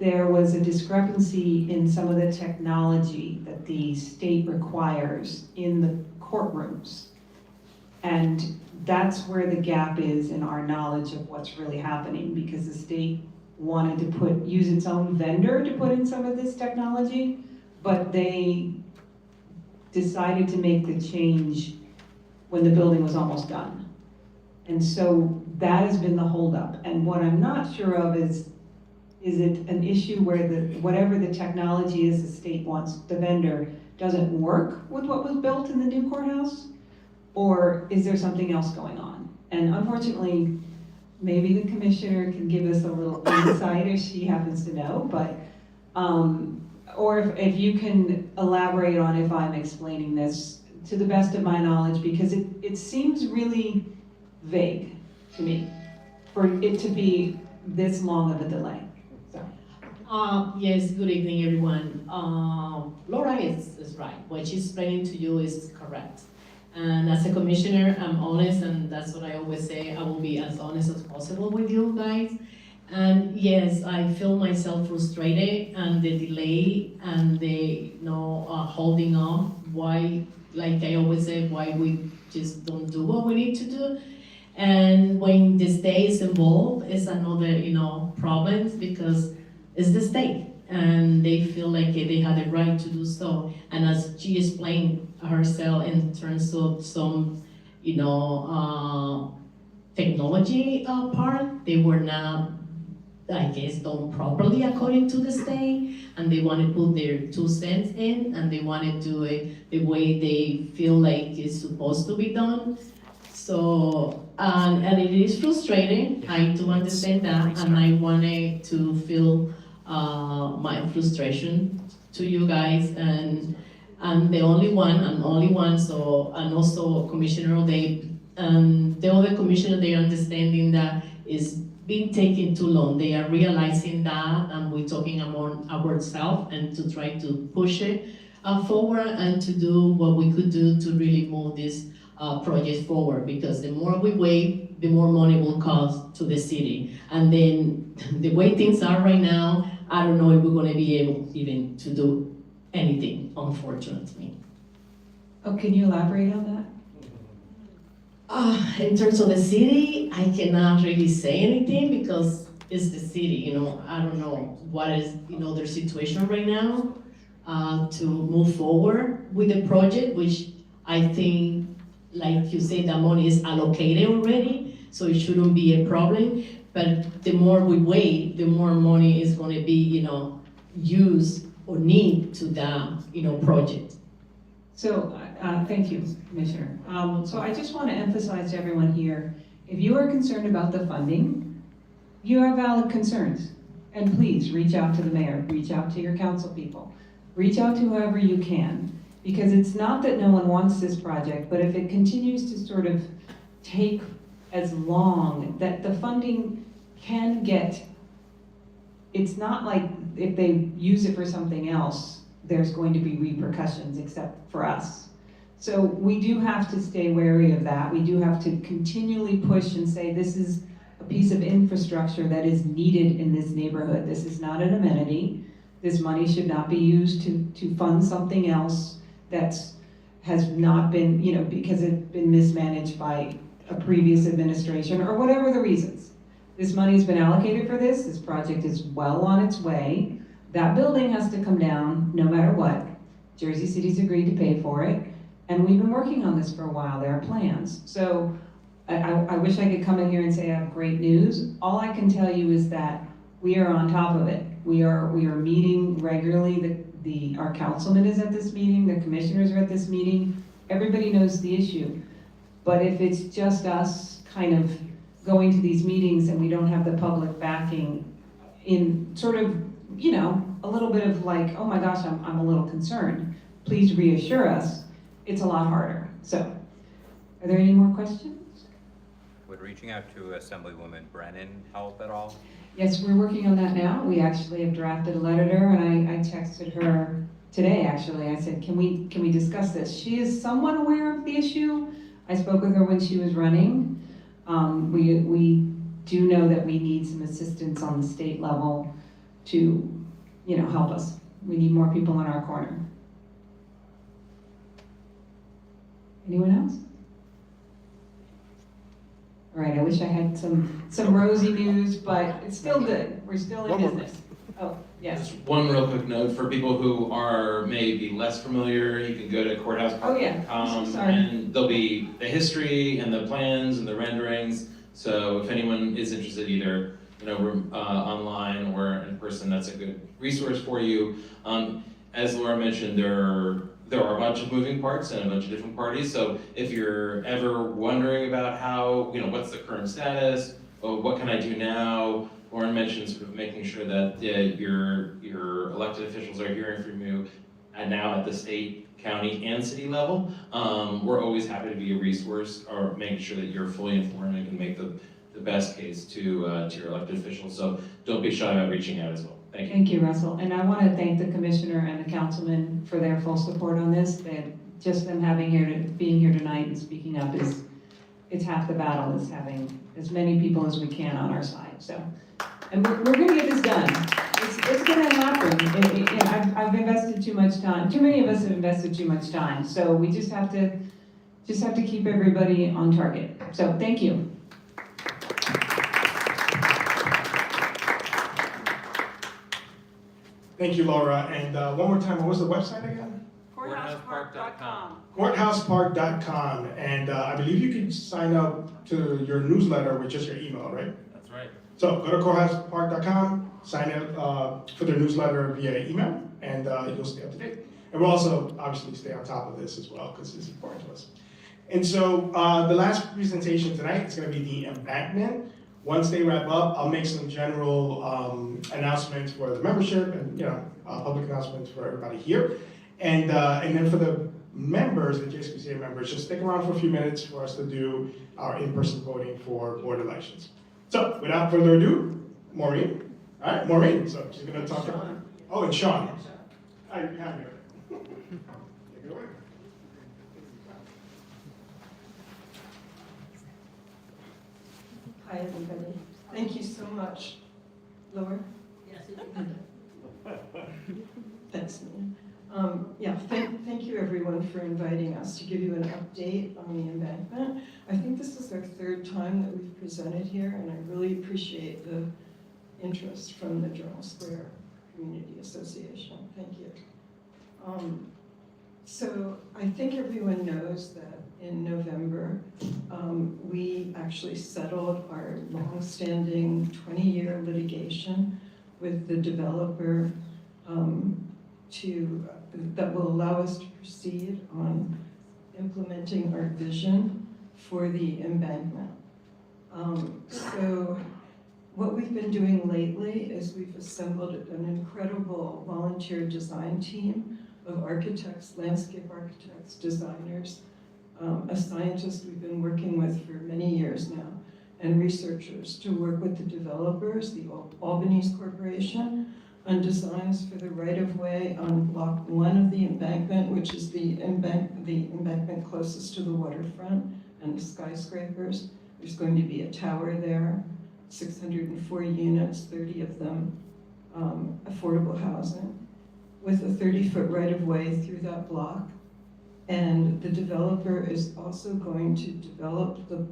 there was a discrepancy in some of the technology that the state requires in the courtrooms. And that's where the gap is in our knowledge of what's really happening, because the state wanted to use its own vendor to put in some of this technology, but they decided to make the change when the building was almost done. And so that has been the holdup. And what I'm not sure of is it an issue where whatever the technology is the state wants, the vendor, doesn't work with what was built in the new courthouse? Or is there something else going on? And unfortunately, maybe the commissioner can give us a little insight if she happens to know, but, or if you can elaborate on if I'm explaining this to the best of my knowledge, because it seems really vague to me for it to be this long of a delay. So. Yes, good evening, everyone. Laura is right. What she's explaining to you is correct. And as a commissioner, I'm honest, and that's what I always say. I will be as honest as possible with you guys. And yes, I feel myself frustrated, and the delay and the holding off. Why, like I always say, why we just don't do what we need to do. And when the state is involved, it's another problems, because it's the state, and they feel like they have the right to do so. And as she explained herself in terms of some, technology part, they were not, I guess, done properly according to the state, and they want to put their 2 cents in, and they want to do it the way they feel like it's supposed to be done. So, and it is frustrating. I do understand that, and I wanted to feel my frustration to you guys, and I'm the only one, so, and also Commissioner O'Day, and the other commissioner, they are understanding that it's been taking too long. They are realizing that, and we're talking among ourselves, and to try to push it forward, and to do what we could do to really move this project forward, because the more we wait, the more money will cost to the city. And then the way things are right now, I don't know if we're gonna be able even to do anything, unfortunately. Oh, can you elaborate on that? In terms of the city, I cannot really say anything, because it's the city, I don't know what is, their situation right now to move forward with the project, which I think, like you say, the money is allocated already, so it shouldn't be a problem. But the more we wait, the more money is going to be, used or need to that, project. So, thank you, Commissioner. So I just want to emphasize to everyone here, if you are concerned about the funding, you have valid concerns. And please reach out to the mayor, reach out to your council people, reach out to whoever you can. Because it's not that no one wants this project, but if it continues to sort of take as long, that the funding can get, it's not like if they use it for something else, there's going to be repercussions except for us. So we do have to stay wary of that. We do have to continually push and say this is a piece of infrastructure that is needed in this neighborhood. This is not an amenity. This money should not be used to fund something else has not been, because it's been mismanaged by a previous administration or whatever the reasons. This money's been allocated for this. This project is well on its way. That building has to come down no matter what. Jersey City's agreed to pay for it. And we've been working on this for a while. There are plans. So I wish I could come in here and say I have great news. All I can tell you is that we are on top of it. We are meeting regularly. Our councilman is at this meeting, the commissioners are at this meeting, everybody knows the issue. But if it's just us kind of going to these meetings and we don't have the public backing in sort of, a little bit of like, oh my gosh, I'm a little concerned, please reassure us, it's a lot harder. So, are there any more questions? Would reaching out to Assemblywoman Brennan help at all? Yes, we're working on that now. We actually have drafted a letter to her, and I texted her today, actually. I said, can we discuss this? She is somewhat aware of the issue. I spoke with her when she was running. We do know that we need some assistance on the state level to, help us. We need more people in our corner. Anyone else? All right, I wish I had some rosy news, but it's still good. We're still in business. Oh, yes. Just one real quick note for people who are maybe less familiar, you can go to Courthouse Park. Oh, yeah. I'm so sorry. And there'll be the history and the plans and the renderings. So if anyone is interested, either online or in person, that's a good resource for you. As Laura mentioned, there are a bunch of moving parts and a bunch of different parties. So if you're ever wondering about how, what's the current status, or what can I do now? Lauren mentioned sort of making sure that your elected officials are hearing from you now at the state, county, and city level. We're always happy to be a resource, or making sure that you're fully informed and can make the best case to your elected officials. So don't be shy about reaching out as well. Thank you. Thank you, Russell. And I want to thank the commissioner and the councilman for their full support on this. Just them being here tonight and speaking up it's half the battle, is having as many people as we can on our side. So, and we're going to get this done. It's going to happen. I've invested too much time. Too many of us have invested too much time. So we just have to keep everybody on target. So thank you. Thank you, Laura. And one more time, what was the website again? Courthousepark.com. Courthousepark.com. And I believe you can sign up to your newsletter with just your email, right? That's right. So go to courthousepark.com, sign up for their newsletter via email, and you'll stay up to date. And we'll also obviously stay on top of this as well, because it's important to us. And so the last presentation tonight is going to be the Embankment. Once they wrap up, I'll make some general announcements for the membership and public announcements for everybody here. And then for the members, the JSQCA members, just stick around for a few minutes for us to do our in-person voting for board elections. So without further ado, Maureen. All right, Maureen. So she's going to talk about. Oh, and Sean. I have you. Take it away. Hi, everybody. Thank you so much. Laura? Yes. Thanks, Mia. Thank you, everyone, for inviting us to give you an update on the embankment. I think this is our third time that we've presented here, and I really appreciate the interest from the Journal Square Community Association. Thank you. So I think everyone knows that in November, we actually settled our long-standing 20-year litigation with the developer that will allow us to proceed on implementing our vision for the embankment. So what we've been doing lately is we've assembled an incredible volunteer design team of architects, landscape architects, designers, a scientist we've been working with for many years now, and researchers to work with the developers, the Albanese Corporation, on designs for the right-of-way on block 1 of the embankment, which is the embankment closest to the waterfront and the skyscrapers. There's going to be a tower there, 604 units, 30 of them affordable housing, with a 30-foot right-of-way through that block. And the developer is also going to develop the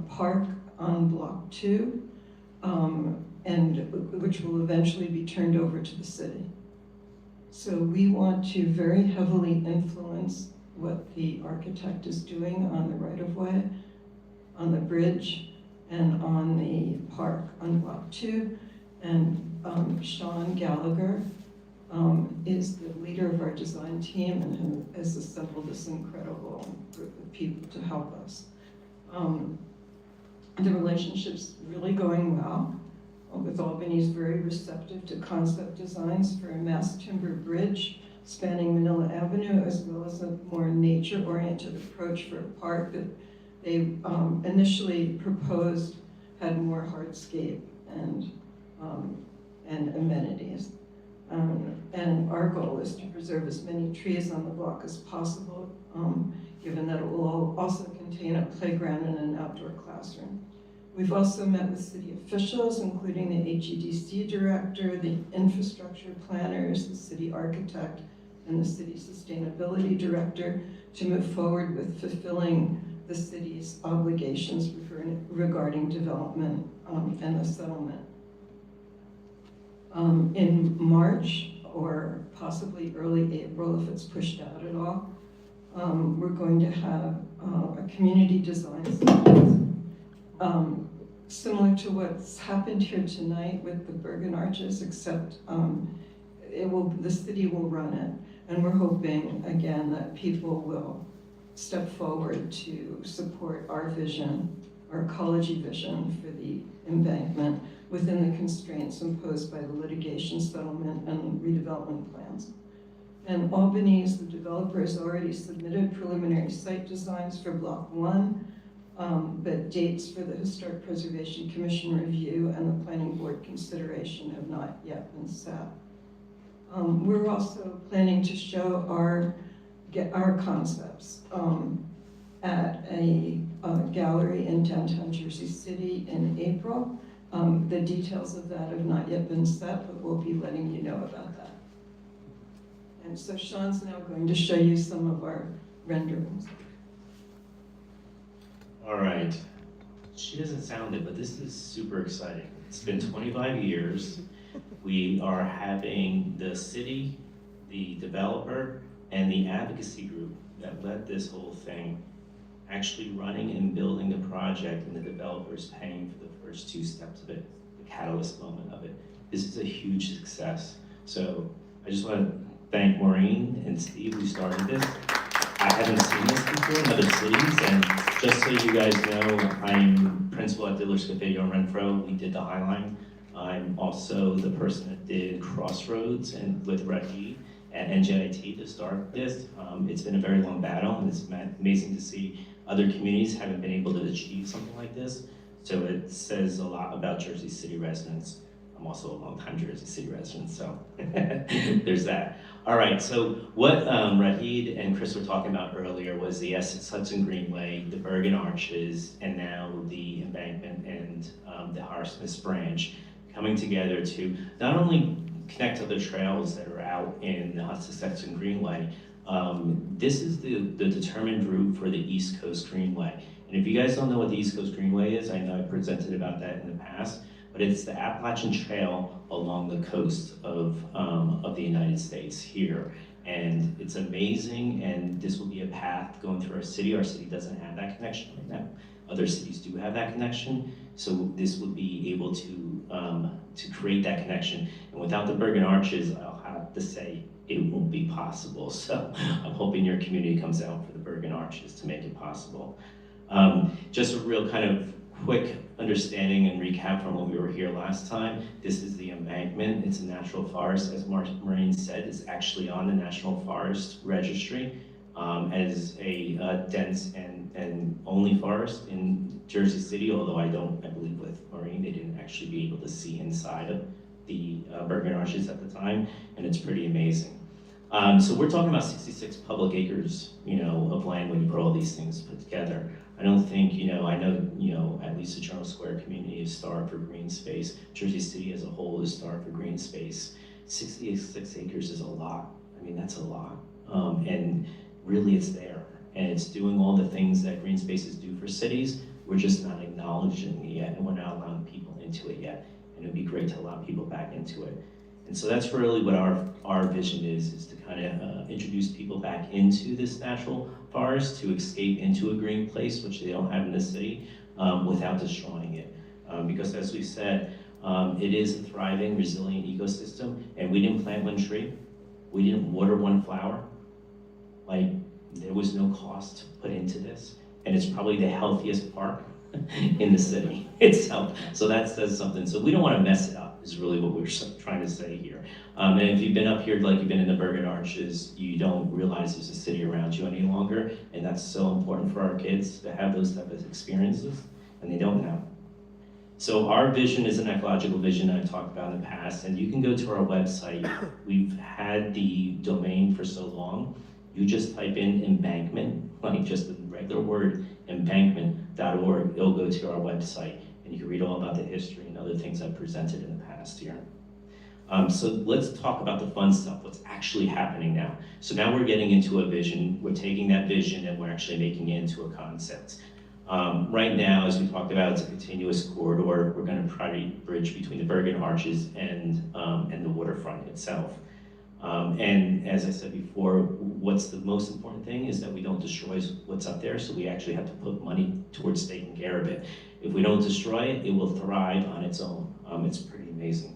park on block 2, which will eventually be turned over to the city. So we want to very heavily influence what the architect is doing on the right-of-way, on the bridge, and on the park on block 2. And Sean Gallagher is the leader of our design team and who has assembled this incredible group of people to help us. The relationship's really going well, with Albany's very receptive to concept designs for a mass timber bridge spanning Manila Avenue, as well as a more nature-oriented approach for a park that they initially proposed had more hardscape and amenities. And our goal is to preserve as many trees on the block as possible, given that it will also contain a playground and an outdoor classroom. We've also met with city officials, including the HEDC director, the infrastructure planners, the city architect, and the city sustainability director to move forward with fulfilling the city's obligations regarding development and the settlement. In March, or possibly early April if it's pushed out at all, we're going to have a community design session, similar to what's happened here tonight with the Bergen Arches, except the city will run it. And we're hoping, again, that people will step forward to support our vision, our ecology vision for the embankment within the constraints imposed by the litigation settlement and redevelopment plans. And Albany's, the developer, has already submitted preliminary site designs for Block 1, but dates for the Historic Preservation Commission review and the Planning Board consideration have not yet been set. We're also planning to show our concepts at a gallery in downtown Jersey City in April. The details of that have not yet been set, but we'll be letting you know about that. And so Sean's now going to show you some of our renderings. All right. She doesn't sound it, but this is super exciting. It's been 25 years. We are having the city, the developer, and the advocacy group that led this whole thing actually running and building the project, and the developers paying for the first 2 steps of it, the catalyst moment of it. This is a huge success. So I just want to thank Maureen and Steve who started this. I haven't seen this before in other cities, and just so you guys know, I'm principal at Diddler's Cafe on Renfro. We did the High Line. I'm also the person that did Crossroads and with Rahid at NJIT to start this. It's been a very long battle, and it's amazing to see other communities haven't been able to achieve something like this. So it says a lot about Jersey City residents. I'm also a longtime Jersey City resident, so there's that. All right, so what Rahid and Chris were talking about earlier was the Essex Hudson Greenway, the Bergen Arches, and now the Embankment and the Harsmith Branch coming together to not only connect to the trails that are out in the Hudson Greenway. This is the determined route for the East Coast Greenway. And if you guys don't know what the East Coast Greenway is, I know I presented about that in the past, but it's the Appalachian Trail along the coast of the United States here. And it's amazing, and this will be a path going through our city. Our city doesn't have that connection right now. Other cities do have that connection, so this would be able to create that connection. And without the Bergen Arches, I'll have to say, it won't be possible. So I'm hoping your community comes out for the Bergen Arches to make it possible. Just a real kind of quick understanding and recap from when we were here last time. This is the Embankment. It's a natural forest, as Maureen said. It's actually on the National Forest Registry as a dense and only forest in Jersey City, although I believe with Maureen, they didn't actually be able to see inside of the Bergen Arches at the time, and it's pretty amazing. So we're talking about 66 public acres, of land when you put all these things put together. I don't think, I know, at least the Journal Square community is starved for green space. Jersey City as a whole is starved for green space. 66 acres is a lot. I mean, that's a lot. And really it's there. And it's doing all the things that green spaces do for cities. We're just not acknowledging it yet, and we're not allowing people into it yet. And it'd be great to allow people back into it. And so that's really what our vision is to kind of introduce people back into this natural forest, to escape into a green place, which they don't have in the city, without destroying it. Because as we said, it is a thriving, resilient ecosystem, and we didn't plant one tree, we didn't water one flower. Like, there was no cost put into this, and it's probably the healthiest park in the city itself. So that says something. So we don't want to mess it up, is really what we're trying to say here. And if you've been up here, like you've been in the Bergen Arches, you don't realize there's a city around you any longer, and that's so important for our kids to have those type of experiences, and they don't now. So our vision is an ecological vision I've talked about in the past, and you can go to our website. We've had the domain for so long. You just type in embankment, like just the regular word, embankment.org. It'll go to our website, and you can read all about the history and other things I've presented in the past here. So let's talk about the fun stuff, what's actually happening now. So now we're getting into a vision, we're taking that vision and we're actually making it into a concept. Right now, as we talked about, it's a continuous corridor. We're going to try to bridge between the Bergen Arches and the waterfront itself. And as I said before, what's the most important thing is that we don't destroy what's up there, so we actually have to put money towards taking care of it. If we don't destroy it, it will thrive on its own. It's pretty amazing.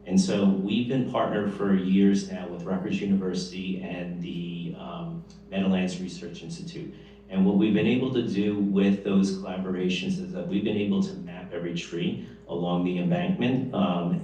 And so we've been partnered for years now with Rutgers University and the Meadowlands Research Institute. And what we've been able to do with those collaborations is that we've been able to map every tree along the embankment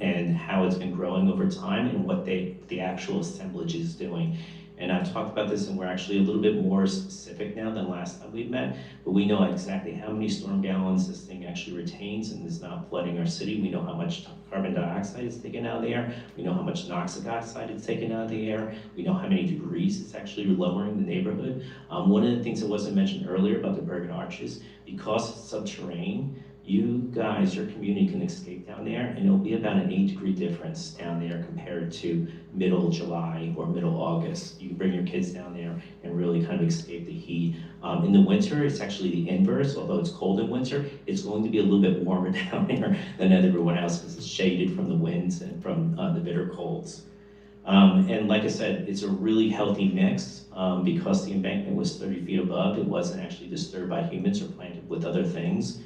and how it's been growing over time and what the actual assemblage is doing. And I've talked about this, and we're actually a little bit more specific now than last time we met, but we know exactly how many storm gallons this thing actually retains and is not flooding our city. We know how much carbon dioxide is taken out of the air. We know how much noxic oxide is taken out of the air. We know how many degrees it's actually lowering the neighborhood. One of the things that wasn't mentioned earlier about the Bergen Arches, because it's subterranean, you guys, your community can escape down there, and it'll be about an 8-degree difference down there compared to middle July or middle August. You can bring your kids down there and really kind of escape the heat. In the winter, it's actually the inverse. Although it's cold in winter, it's going to be a little bit warmer down there than everyone else because it's shaded from the winds and from the bitter colds. And like I said, it's a really healthy mix because the embankment was 30 feet above. It wasn't actually disturbed by humans or planted with other things.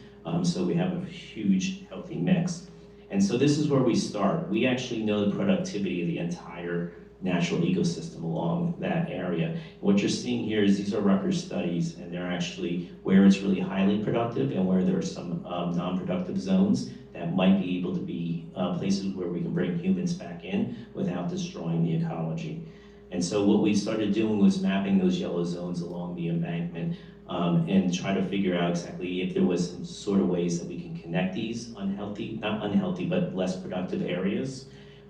So we have a huge, healthy mix. And so this is where we start. We actually know the productivity of the entire natural ecosystem along that area. And what you're seeing here is these are Rutgers studies, and they're actually where it's really highly productive and where there are some non-productive zones that might be able to be places where we can bring humans back in without destroying the ecology. And so what we started doing was mapping those yellow zones along the embankment and try to figure out exactly if there was some sort of ways that we can connect these not unhealthy, but less productive areas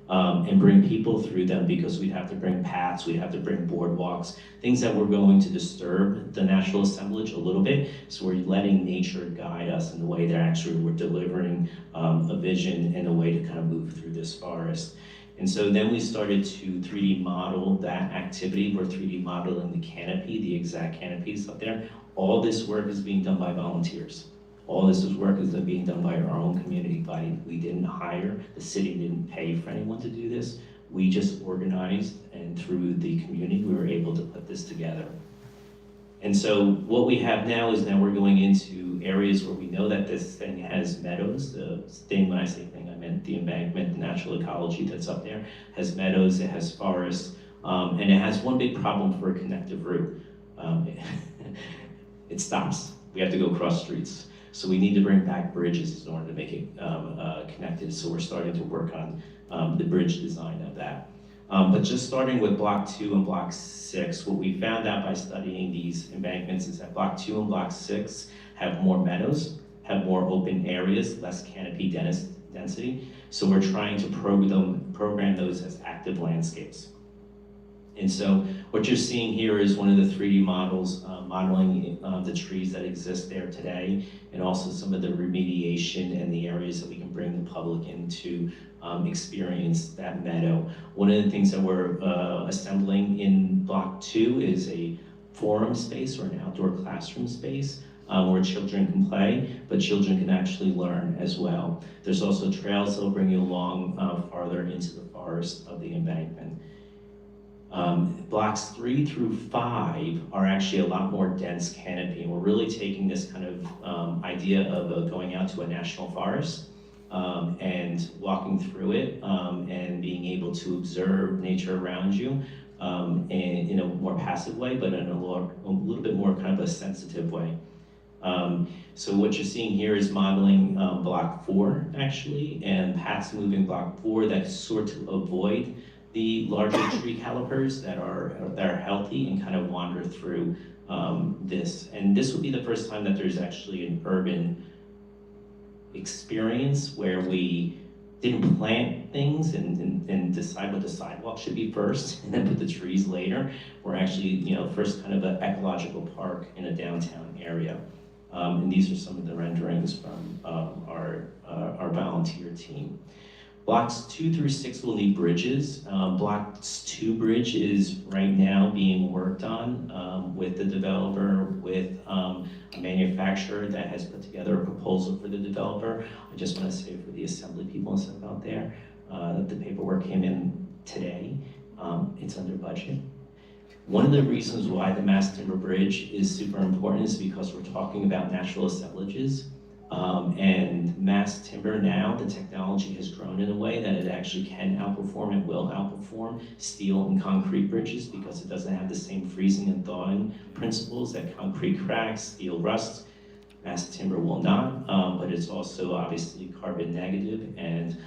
and bring people through them, because we'd have to bring paths, we'd have to bring boardwalks, things that were going to disturb the natural assemblage a little bit. So we're letting nature guide us in the way that actually we're delivering a vision and a way to kind of move through this forest. And so then we started to 3D model that activity. We're 3D modeling the canopy, the exact canopies up there. All this work is being done by volunteers. All this work is being done by our own community body. We didn't hire, the city didn't pay for anyone to do this. We just organized, and through the community, we were able to put this together. And so what we have now is we're going into areas where we know that this thing has meadows. The thing, when I say thing, I meant the embankment, the natural ecology that's up there, has meadows, it has forests, and it has one big problem for a connective route. It stops. We have to go across streets. So we need to bring back bridges in order to make it connected. So we're starting to work on the bridge design of that. But just starting with Block 2 and Block 6, what we found out by studying these embankments is that Block 2 and Block 6 have more meadows, have more open areas, less canopy density. So we're trying to program those as active landscapes. And so what you're seeing here is one of the 3D models modeling the trees that exist there today, and also some of the remediation and the areas that we can bring the public into experience that meadow. One of the things that we're assembling in Block 2 is a forum space or an outdoor classroom space where children can play, but children can actually learn as well. There's also trails that will bring you along farther into the forest of the embankment. Blocks 3 through 5 are actually a lot more dense canopy, and we're really taking this kind of idea of going out to a national forest and walking through it and being able to observe nature around you in a more passive way, but in a little bit more kind of a sensitive way. So what you're seeing here is modeling Block 4 actually, and paths moving Block 4 that sort of avoid the larger tree calipers that are healthy and kind of wander through this. And this would be the first time that there's actually an urban experience where we didn't plant things and decide what the sidewalk should be first and then put the trees later. We're actually, first kind of an ecological park in a downtown area. And these are some of the renderings from our volunteer team. Blocks 2 through 6 will need bridges. Blocks 2 bridge is right now being worked on with the developer, with a manufacturer that has put together a proposal for the developer. I just want to say for the assembly people and stuff out there, that the paperwork came in today. It's under budget. One of the reasons why the mass timber bridge is super important is because we're talking about natural assemblages. And mass timber now, the technology has grown in a way that it actually can outperform and will outperform steel and concrete bridges because it doesn't have the same freezing and thawing principles that concrete cracks, steel rusts. Mass timber will not, but it's also obviously carbon negative, and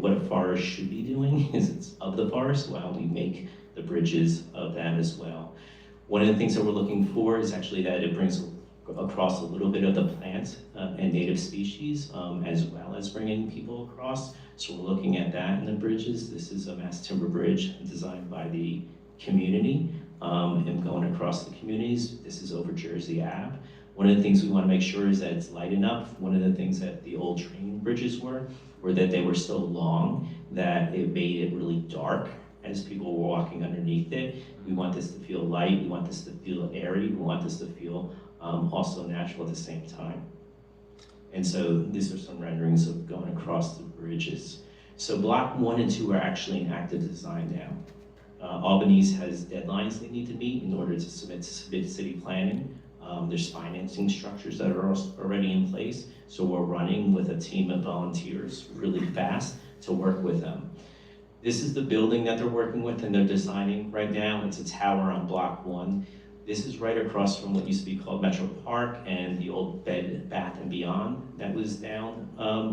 what a forest should be doing is it's of the forest while we make the bridges of that as well. One of the things that we're looking for is actually that it brings across a little bit of the plant and native species, as well as bringing people across. So we're looking at that in the bridges. This is a mass timber bridge designed by the community and going across the communities. This is over Jersey Ave. One of the things we want to make sure is that it's light enough. One of the things that the old train bridges were that they were so long that it made it really dark as people were walking underneath it. We want this to feel light, we want this to feel airy, we want this to feel also natural at the same time. And so these are some renderings of going across the bridges. So block 1 and 2 are actually in active design now. Albany's has deadlines they need to meet in order to submit city planning. There's financing structures that are already in place. So we're running with a team of volunteers really fast to work with them. This is the building that they're working with and they're designing right now. It's a tower on block 1. This is right across from what used to be called Metro Park and the old Bed Bath & Beyond that was down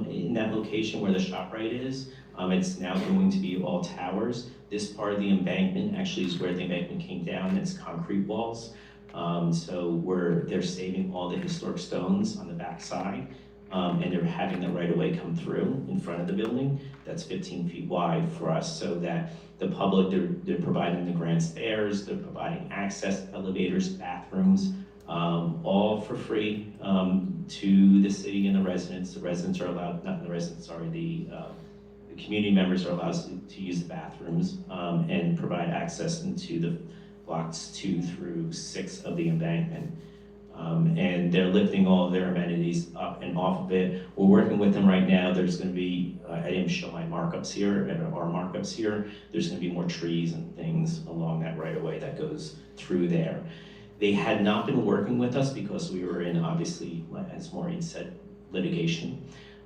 in that location where the ShopRite is. It's now going to be all towers. This part of the embankment actually is where the embankment came down. It's concrete walls. So they're saving all the historic stones on the back side, and they're having the right-of-way come through in front of the building. That's 15 feet wide for us, so that the public, they're providing the grand stairs, they're providing access, elevators, bathrooms, all for free to the city and the residents. The residents are allowed, not the residents, sorry, the community members are allowed to use the bathrooms and provide access into the blocks 2 through 6 of the embankment. And they're lifting all of their amenities up and off of it. We're working with them right now. There's going to be, I didn't show my markups here, our markups here. There's going to be more trees and things along that right of way that goes through there. They had not been working with us because we were in, obviously, as Maureen said, litigation.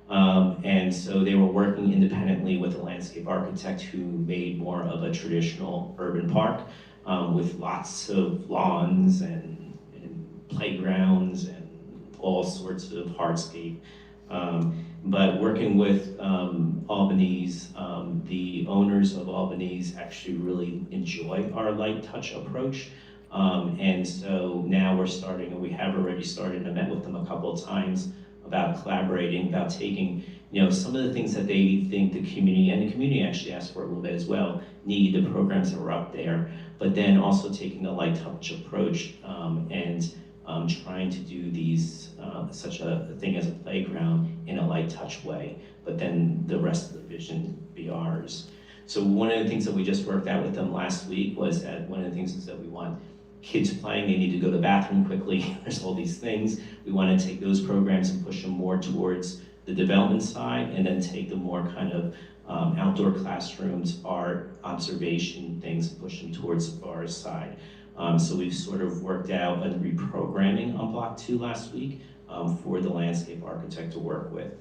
And so they were working independently with a landscape architect who made more of a traditional urban park with lots of lawns and playgrounds and all sorts of hardscape. But working with Albany's, the owners of Albany's actually really enjoy our light touch approach. And so now we're starting, and we have already started, I met with them a couple of times about collaborating, about taking, some of the things that they think the community, and the community actually asked for a little bit as well, need the programs that were up there, but then also taking a light touch approach and trying to do these, such a thing as a playground in a light touch way, but then the rest of the vision be ours. So one of the things that we just worked out with them last week was that one of the things is that we want kids playing, they need to go to the bathroom quickly, there's all these things. We want to take those programs and push them more towards the development side, and then take the more kind of outdoor classrooms, art, observation things, and push them towards the forest side. So we've sort of worked out a reprogramming on Block 2 last week for the landscape architect to work with.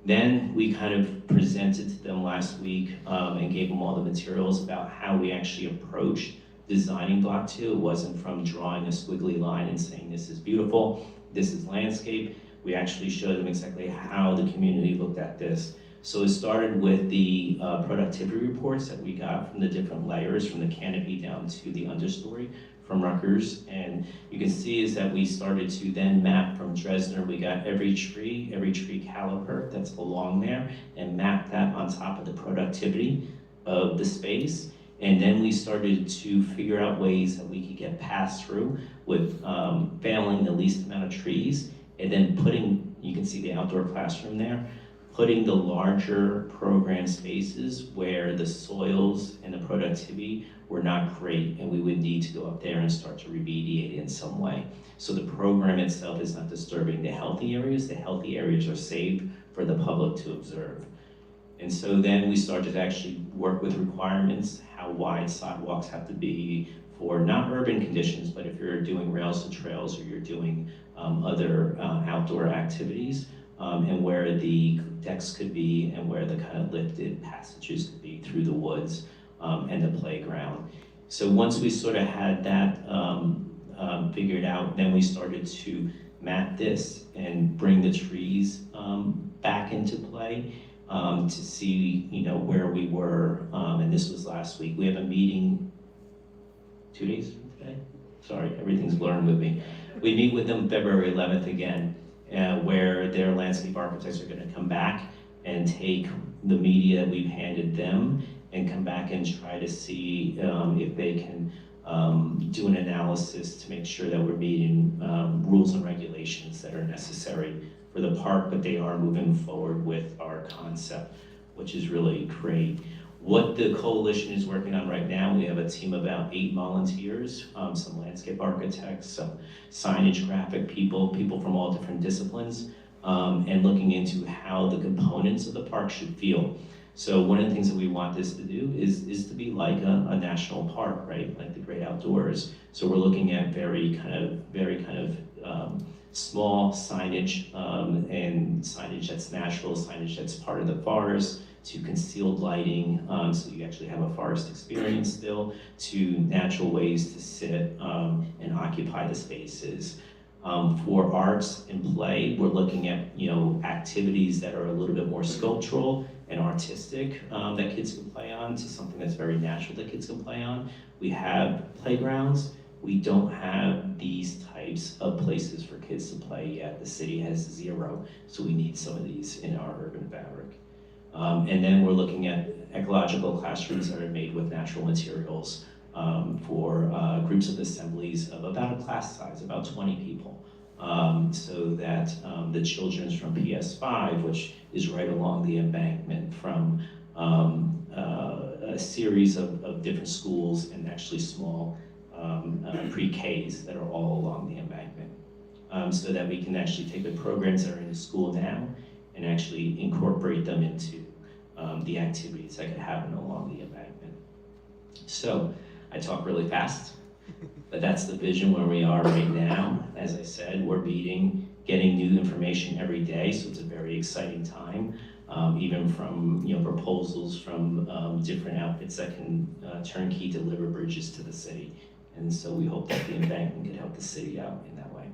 Then we kind of presented to them last week and gave them all the materials about how we actually approach designing Block 2. It wasn't from drawing a squiggly line and saying this is beautiful, this is landscape. We actually showed them exactly how the community looked at this. So it started with the productivity reports that we got from the different layers, from the canopy down to the understory from Rutgers. And you can see is that we started to then map from Dresdner. We got every tree caliper that's along there, and mapped that on top of the productivity of the space. And then we started to figure out ways that we could get passed through with failing the least amount of trees, and then putting, you can see the outdoor classroom there, putting the larger program spaces where the soils and the productivity were not great, and we would need to go up there and start to remediate it in some way. So the program itself is not disturbing the healthy areas are saved for the public to observe. And so then we started to actually work with requirements, how wide sidewalks have to be for not urban conditions, but if you're doing rails to trails or you're doing other outdoor activities, and where the decks could be and where the kind of lifted passages could be through the woods and the playground. So once we sort of had that figured out, then we started to map this and bring the trees back into play to see, where we were. And this was last week. We have a meeting 2 days from today. Sorry, everything's blurring with me. We meet with them February 11th again, where their landscape architects are going to come back and take the media that we've handed them and come back and try to see if they can do an analysis to make sure that we're meeting rules and regulations that are necessary for the park, but they are moving forward with our concept, which is really great. What the coalition is working on right now, we have a team of about 8 volunteers, some landscape architects, some signage graphic people from all different disciplines, and looking into how the components of the park should feel. So one of the things that we want this to do is to be like a national park, right? Like the great outdoors. So we're looking at very kind of small signage and signage that's natural, signage that's part of the forest, to concealed lighting, so you actually have a forest experience still, to natural ways to sit and occupy the spaces. For arts and play, we're looking at activities that are a little bit more sculptural and artistic that kids can play on, to something that's very natural that kids can play on. We have playgrounds. We don't have these types of places for kids to play yet. The city has 0, so we need some of these in our urban fabric. And then we're looking at ecological classrooms that are made with natural materials for groups of assemblies of about a class size, about 20 people, so that the children from PS5, which is right along the embankment, from a series of different schools and actually small pre-Ks that are all along the embankment, so that we can actually take the programs that are in the school now and actually incorporate them into the activities that could happen along the embankment. So I talk really fast, but that's the vision where we are right now. As I said, we're meeting, getting new information every day, so it's a very exciting time. Even from proposals from different outfits that can turnkey deliver bridges to the city. And so we hope that the embankment could help the city out in that way.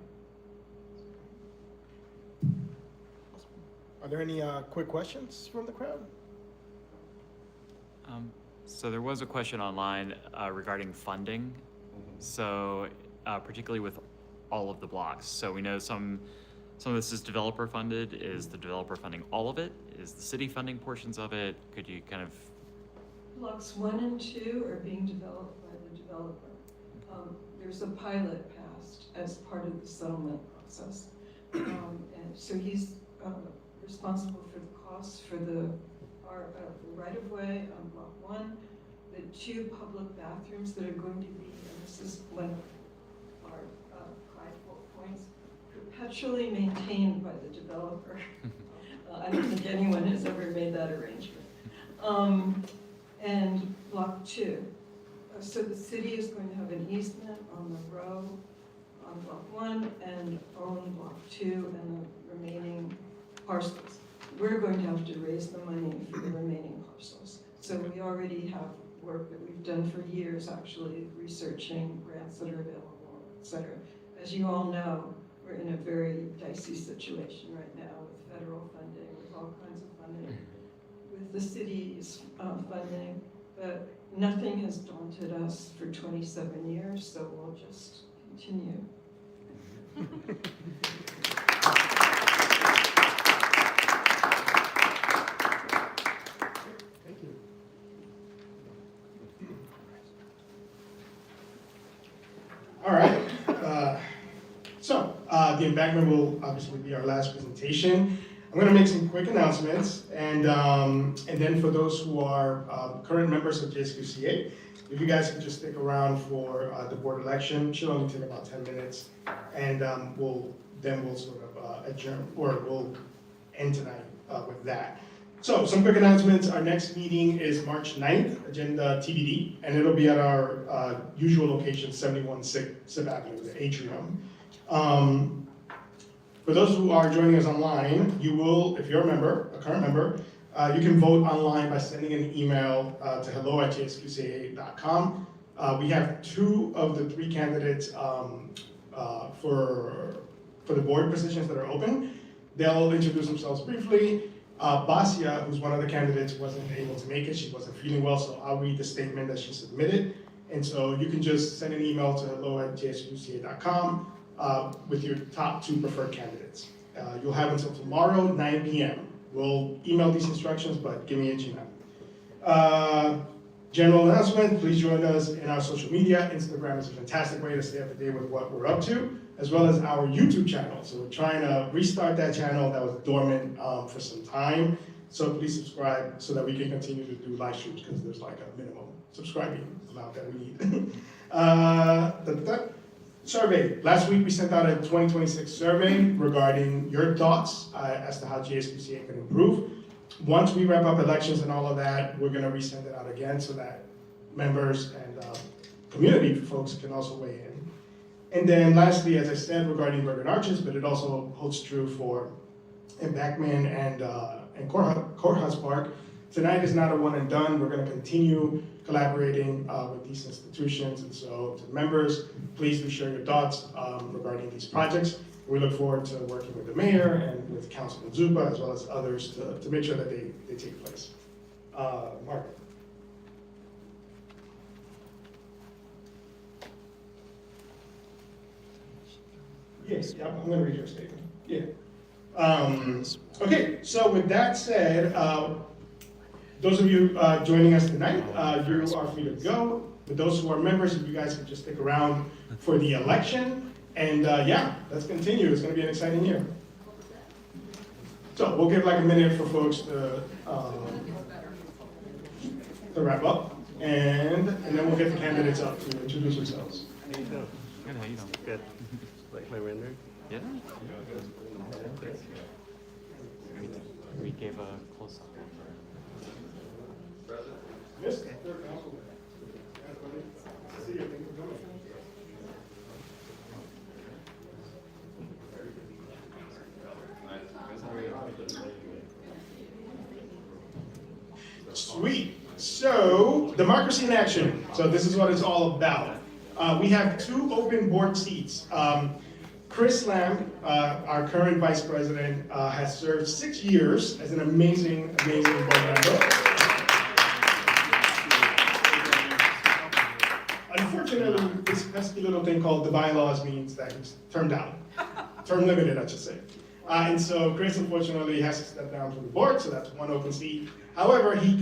Are there any quick questions from the crowd? So there was a question online regarding funding. So particularly with all of the blocks. So we know some of this is developer funded. Is the developer funding all of it? Is the city funding portions of it? Could you kind of... Blocks 1 and 2 are being developed by the developer. There's a pilot passed as part of the settlement process. And so he's responsible for the costs for the right-of-way on block 1, the 2 public bathrooms that are going to be, and this is one of our prideful points, perpetually maintained by the developer. I don't think anyone has ever made that arrangement. And block 2. So the city is going to have an easement on the row on block 1 and own block 2 and the remaining parcels. We're going to have to raise the money for the remaining parcels. So we already have work that we've done for years, actually researching grants that are available, et cetera. As you all know, we're in a very dicey situation right now with federal funding, with all kinds of funding, with the city's funding, but nothing has daunted us for 27 years, so we'll just continue. Thank you. The embankment will obviously be our last presentation. I'm gonna make some quick announcements, and then for those who are current members of JSQCA, if you guys could just stick around for the board election, should only take about 10 minutes, and we'll sort of adjourn, or we'll end tonight with that. So, some quick announcements. Our next meeting is March 9th, agenda TBD, and it'll be at our usual location, 71 Sixth Avenue, the atrium. For those who are joining us online, you will, if you're a member, a current member, you can vote online by sending an email to hello@jsqca.com. We have 2 of the 3 candidates for the board positions that are open. They'll introduce themselves briefly. Basia, who's one of the candidates, wasn't able to make it. She wasn't feeling well, so I'll read the statement that she submitted. And so you can just send an email to hello@jsqca.com with your top 2 preferred candidates. You'll have until tomorrow, 9 p.m. We'll email these instructions, but give me a Gmail. General announcement, please join us in our social media. Instagram is a fantastic way to stay up to date with what we're up to, as well as our YouTube channel. So we're trying to restart that channel that was dormant for some time. So please subscribe so that we can continue to do live streams, because there's like a minimum subscribing amount that we need. Survey. Last week we sent out a 2026 survey regarding your thoughts as to how JSQCA can improve. Once we wrap up elections and all of that, we're gonna resend it out again so that members and community folks can also weigh in. And then lastly, as I said, regarding Bergen Arches, but it also holds true for Embankment and Courthouse Park, tonight is not a one and done. We're gonna continue collaborating with these institutions. And so to members, please do share your thoughts regarding these projects. We look forward to working with the mayor and with Councilman Zupa, as well as others, to make sure that they take place. Mark. Yes, yeah, I'm gonna read your statement. Yeah. Okay, so with that said, those of you joining us tonight, you are free to go. For those who are members, if you guys could just stick around for the election. And yeah, let's continue. It's gonna be an exciting year. So we'll give like a minute for folks to wrap up. And then we'll get the candidates up to introduce themselves. Good, how you doing? Good. Like my render? Yeah. We gave a close-up. Yes, third councilman. See you. Thank you for coming. Sweet. So, democracy in action. So this is what it's all about. We have 2 open board seats. Chris Lamb, our current vice president, has served 6 years as an amazing board member. Unfortunately, this pesky little thing called the bylaws means that he's termed out. Term limited, I should say. And so Chris, unfortunately, has to step down from the board, so that's 1 open seat. However, he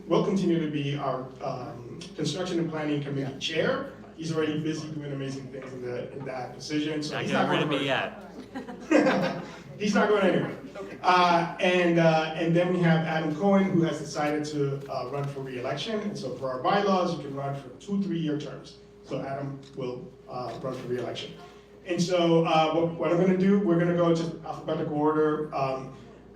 will continue to be our construction and planning committee chair. He's already busy doing amazing things in that position, so he's not going to me yet. He's not going anywhere. And then we have Adam Cohen, who has decided to run for re-election. And so for our bylaws, you can run for 2 3-year terms. So Adam will run for re-election. And so what I'm going to do, we're going to go just alphabetical order.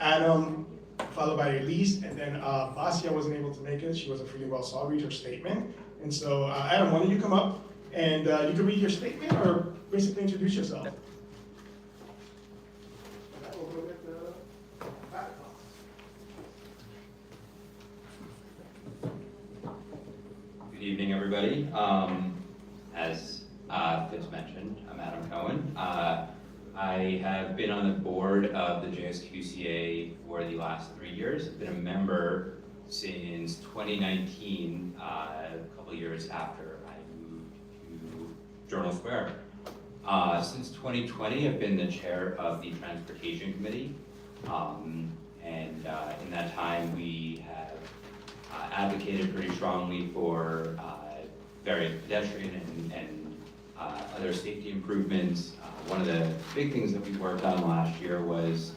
Adam, followed by Elise, and then Basia wasn't able to make it. She wasn't feeling well, so I'll read her statement. And so Adam, why don't you come up and you can read your statement or basically introduce yourself. Good evening, everybody. As Fitz mentioned, I'm Adam Cohen. I have been on the board of the JSQCA for the last 3 years. I've been a member since 2019, a couple years after I moved to Journal Square. Since 2020, I've been the chair of the Transportation Committee. And in that time, we have advocated pretty strongly for various pedestrian and other safety improvements. One of the big things that we worked on last year was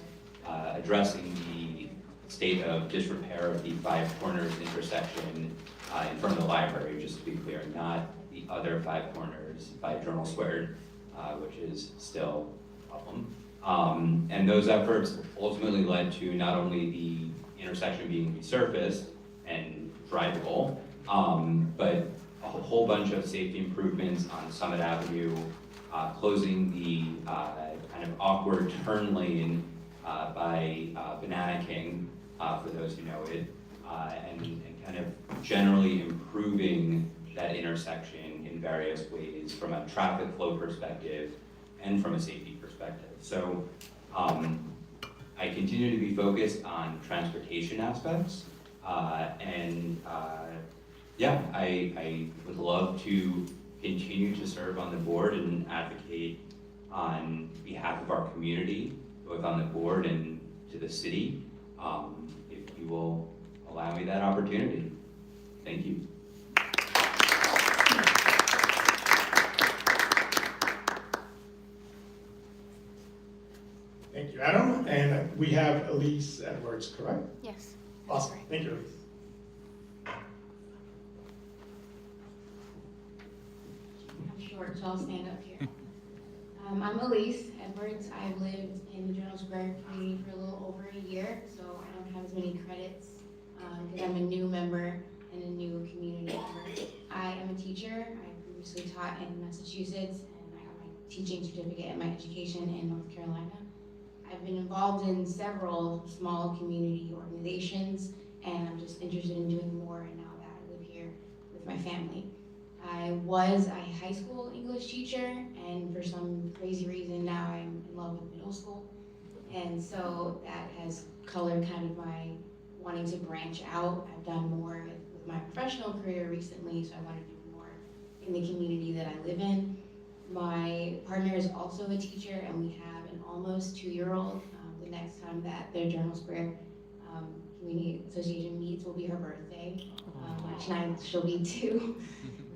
addressing the state of disrepair of the Five Corners intersection in front of the library, just to be clear, not the other Five Corners by Journal Squared, which is still a problem. And those efforts ultimately led to not only the intersection being resurfaced and drivable, but a whole bunch of safety improvements on Summit Avenue, closing the kind of awkward turn lane by Banana King, for those who know it, and kind of generally improving that intersection in various ways from a traffic flow perspective and from a safety perspective. So I continue to be focused on transportation aspects, yeah, I would love to continue to serve on the board and advocate on behalf of our community, both on the board and to the city, if you will allow me that opportunity. Thank you. Thank you, Adam. And we have Elise Edwards, correct? Yes. Awesome. Thank you, Elise. I'm short, so I'll stand up here. I'm Elise Edwards. I've lived in the Journal Square community for a little over a year, so I don't have as many credits because I'm a new member and a new community member. I am a teacher. I previously taught in Massachusetts, and I got my teaching certificate and my education in North Carolina. I've been involved in several small community organizations, and I'm just interested in doing more now that I live here with my family. I was a high school English teacher, and for some crazy reason now I'm in love with middle school. And so that has colored kind of my wanting to branch out. I've done more with my professional career recently, so I want to do more in the community that I live in. My partner is also a teacher, and we have an almost 2-year-old. The next time that the Journal Square Community Association meets will be her birthday. March 9th, she'll be 2.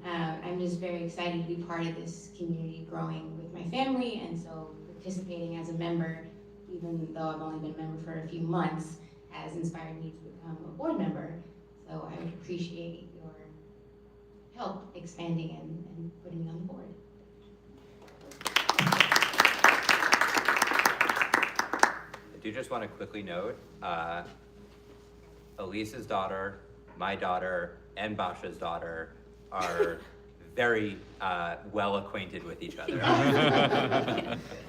I'm just very excited to be part of this community growing with my family, and so participating as a member, even though I've only been a member for a few months, has inspired me to become a board member. So I would appreciate your help expanding and putting me on the board. I do just want to quickly note, Elise's daughter, my daughter, and Basha's daughter are very well acquainted with each other.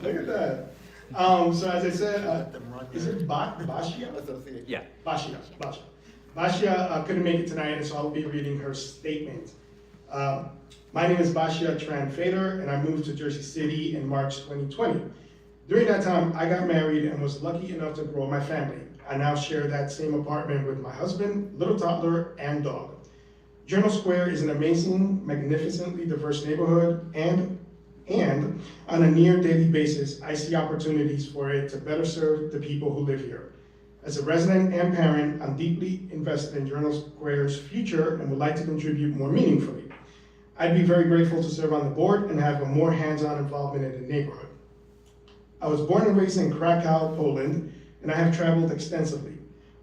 Look at that. So as I said, is it Bashia? Yeah. Bashia. Bashia couldn't make it tonight, and so I'll be reading her statement. My name is Bashia Tran Fader, and I moved to Jersey City in March 2020. During that time, I got married and was lucky enough to grow my family. I now share that same apartment with my husband, little toddler, and dog. Journal Square is an amazing, magnificently diverse neighborhood, and on a near daily basis, I see opportunities for it to better serve the people who live here. As a resident and parent, I'm deeply invested in Journal Square's future and would like to contribute more meaningfully. I'd be very grateful to serve on the board and have a more hands-on involvement in the neighborhood. I was born and raised in Krakow, Poland, and I have traveled extensively.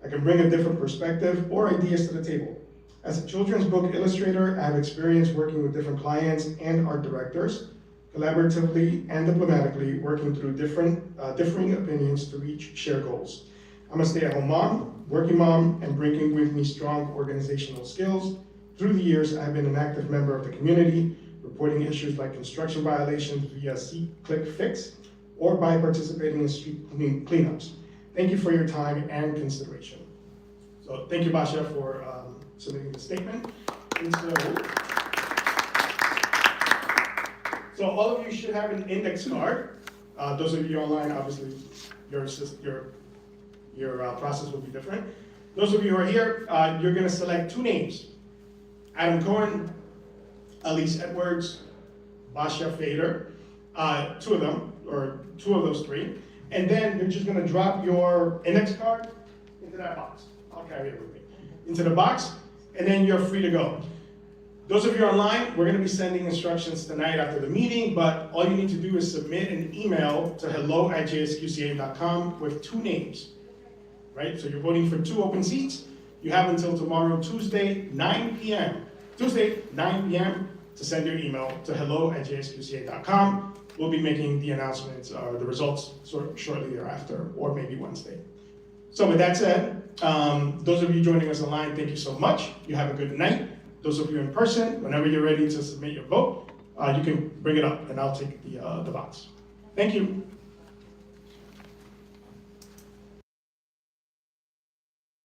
I can bring a different perspective or ideas to the table. As a children's book illustrator, I have experience working with different clients and art directors, collaboratively and diplomatically working through differing opinions to reach shared goals. I'm a stay-at-home mom, working mom, and bringing with me strong organizational skills. Through the years, I've been an active member of the community, reporting issues like construction violations via See-Click Fix, or by participating in street cleanups. Thank you for your time and consideration. So thank you, Basha, for submitting the statement. And so all of you should have an index card. Those of you online, obviously, your process will be different. Those of you who are here, you're gonna select 2 names. Adam Cohen, Elise Edwards, Basha Fader, 2 of them, or 2 of those 3. And then you're just gonna drop your index card into that box. I'll carry it with me. Into the box, and then you're free to go. Those of you online, we're gonna be sending instructions tonight after the meeting, but all you need to do is submit an email to hello@jsqca.com with 2 names, right? So you're voting for 2 open seats. You have until tomorrow, Tuesday, 9 p.m. Tuesday, 9 p.m. to send your email to hello@jsqca.com. We'll be making the announcements, the results shortly thereafter, or maybe Wednesday. So with that said, those of you joining us online, thank you so much. You have a good night. Those of you in person, whenever you're ready to submit your vote, you can bring it up and I'll take the box. Thank you.